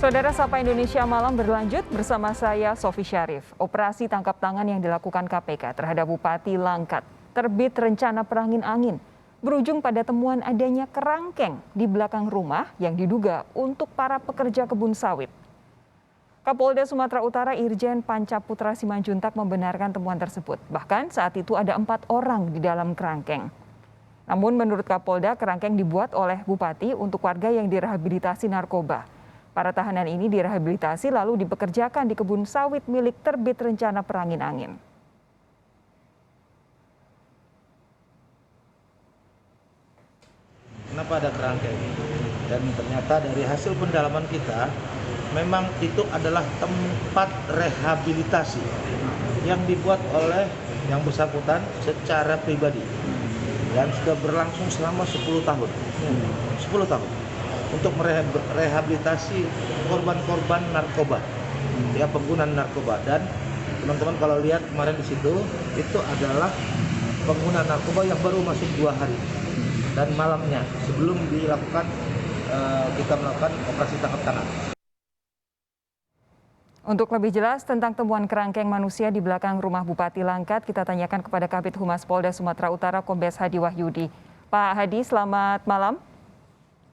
Saudara Sapa Indonesia Malam berlanjut bersama saya Sofi Syarif. Operasi tangkap tangan yang dilakukan KPK terhadap Bupati Langkat terbit rencana perangin-angin berujung pada temuan adanya kerangkeng di belakang rumah yang diduga untuk para pekerja kebun sawit. Kapolda Sumatera Utara Irjen Pancaputra Simanjuntak membenarkan temuan tersebut. Bahkan saat itu ada 4 orang di dalam kerangkeng. Namun menurut Kapolda, kerangkeng dibuat oleh Bupati untuk warga yang direhabilitasi narkoba. Para tahanan ini direhabilitasi lalu dipekerjakan di kebun sawit milik terbit rencana perangin-angin. Kenapa ada kerangkeng? Dan ternyata dari hasil pendalaman kita, memang itu adalah tempat rehabilitasi yang dibuat oleh yang bersangkutan secara pribadi dan sudah berlangsung selama 10 tahun. 10 tahun. Untuk merehabilitasi korban-korban narkoba, ya pengguna narkoba. Dan teman-teman kalau lihat kemarin di situ, itu adalah pengguna narkoba yang baru masuk 2 hari dan malamnya sebelum dilakukan kita melakukan operasi tangkap tangan. Untuk lebih jelas tentang temuan kerangkeng manusia di belakang rumah Bupati Langkat, kita tanyakan kepada Kabid Humas Polda Sumatera Utara Kombes Hadi Wahyudi. Pak Hadi, selamat malam.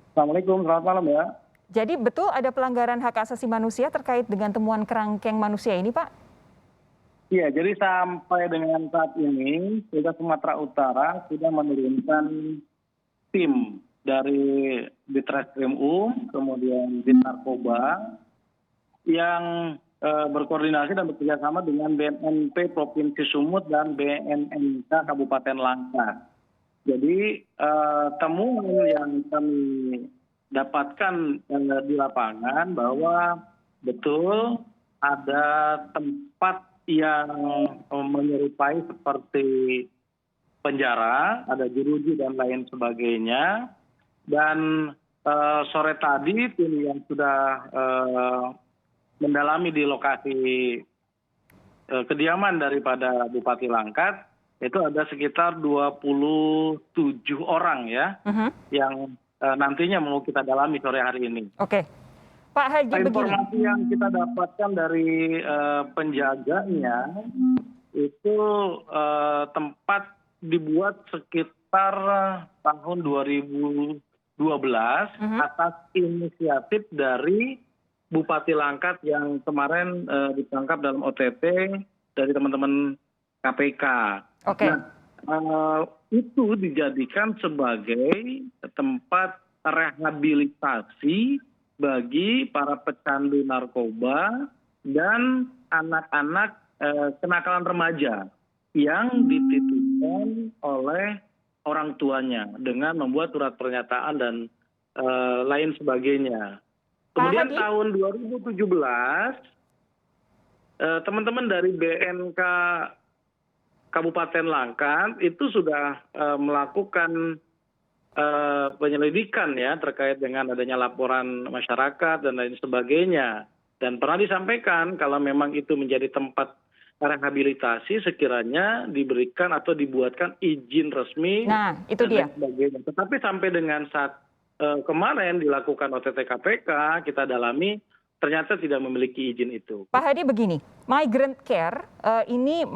Assalamualaikum, selamat malam ya. Jadi betul ada pelanggaran hak asasi manusia terkait dengan temuan kerangkeng manusia ini, Pak? Iya, jadi sampai dengan saat ini, Polda Sumatera Utara sudah menurunkan tim dari Ditreskrimum, kemudian Dit Narkoba, yang berkoordinasi dan bekerjasama dengan BNNP Provinsi Sumut dan BNNK Kabupaten Langkat. Jadi temuan yang kami dapatkan di lapangan bahwa betul ada tempat yang menyerupai seperti penjara, ada jeruji dan lain sebagainya. Dan sore tadi tim yang sudah mendalami di lokasi kediaman daripada Bupati Langkat, itu ada sekitar 27 orang ya, yang nantinya mau kita dalami sore hari ini. Oke, Pak Haji begini. Informasi yang kita dapatkan dari penjaganya itu tempat dibuat sekitar tahun 2012 atas inisiatif dari Bupati Langkat yang kemarin ditangkap dalam OTT dari teman-teman KPK. Oke. Nah, itu dijadikan sebagai tempat rehabilitasi bagi para pecandu narkoba dan anak-anak kenakalan remaja yang dititipkan oleh orang tuanya dengan membuat surat pernyataan dan lain sebagainya. Kemudian tahun 2017 teman-teman dari BNK Kabupaten Langkat itu sudah melakukan penyelidikan ya terkait dengan adanya laporan masyarakat dan lain sebagainya. Dan pernah disampaikan kalau memang itu menjadi tempat rehabilitasi sekiranya diberikan atau dibuatkan izin resmi. Nah, itu dan dia. lain sebagainya. Tetapi sampai dengan saat kemarin dilakukan OTT KPK, kita dalami ternyata tidak memiliki izin itu. Pak Hadi begini, Migrant Care ini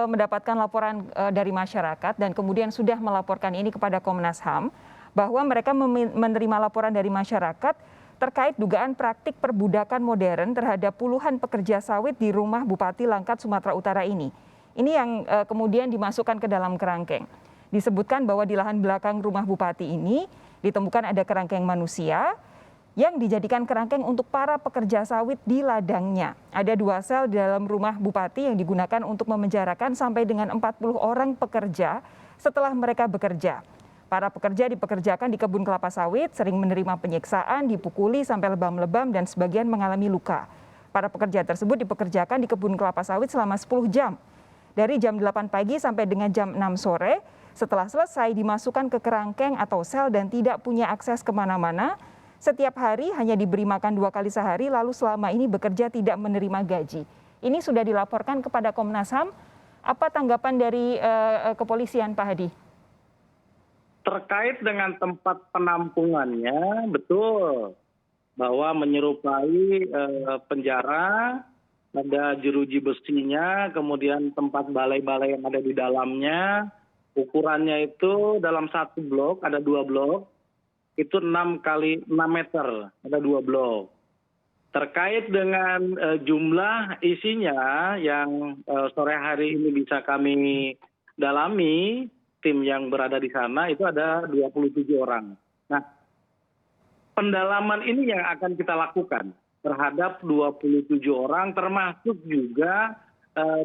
mendapatkan laporan dari masyarakat dan kemudian sudah melaporkan ini kepada Komnas HAM bahwa mereka menerima laporan dari masyarakat terkait dugaan praktik perbudakan modern terhadap puluhan pekerja sawit di rumah Bupati Langkat Sumatera Utara ini. Ini yang kemudian dimasukkan ke dalam kerangkeng. Disebutkan bahwa di lahan belakang rumah Bupati ini ditemukan ada kerangkeng manusia yang dijadikan kerangkeng untuk para pekerja sawit di ladangnya. Ada 2 sel di dalam rumah Bupati yang digunakan untuk memenjarakan sampai dengan 40 orang pekerja setelah mereka bekerja. Para pekerja dipekerjakan di kebun kelapa sawit, sering menerima penyiksaan, dipukuli sampai lebam-lebam dan sebagian mengalami luka. Para pekerja tersebut dipekerjakan di kebun kelapa sawit selama 10 jam. Dari jam 8 pagi sampai dengan jam 6 sore, setelah selesai dimasukkan ke kerangkeng atau sel dan tidak punya akses kemana-mana. Setiap hari hanya diberi makan 2 kali sehari, lalu selama ini bekerja tidak menerima gaji. Ini sudah dilaporkan kepada Komnas HAM. Apa tanggapan dari kepolisian, Pak Hadi? Terkait dengan tempat penampungannya, betul bahwa menyerupai penjara, ada jeruji besinya, kemudian tempat balai-balai yang ada di dalamnya, ukurannya itu dalam satu blok, ada 2 blok, itu 6 kali 6 meter, ada 2 blok. Terkait dengan jumlah isinya yang sore hari ini bisa kami dalami, tim yang berada di sana itu ada 27 orang. Nah, pendalaman ini yang akan kita lakukan terhadap 27 orang, termasuk juga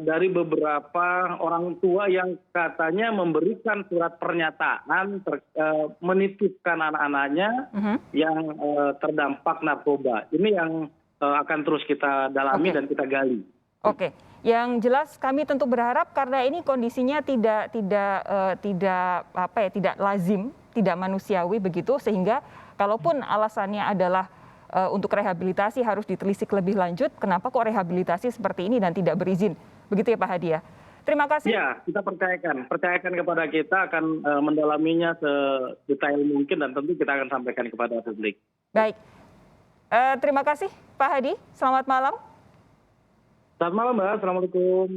dari beberapa orang tua yang katanya memberikan surat pernyataan menitipkan anak-anaknya yang terdampak narkoba. Ini yang akan terus kita dalami dan kita gali. Oke, yang jelas kami tentu berharap karena ini kondisinya tidak lazim, tidak manusiawi begitu, sehingga kalaupun alasannya adalah untuk rehabilitasi harus ditelisik lebih lanjut, kenapa kok rehabilitasi seperti ini dan tidak berizin, begitu ya Pak Hadi ya? Terima kasih. Ya, kita percayakan kepada kita akan mendalaminya sedetail mungkin dan tentu kita akan sampaikan kepada publik. Baik, terima kasih Pak Hadi, selamat malam. Selamat malam Mbak, Assalamualaikum.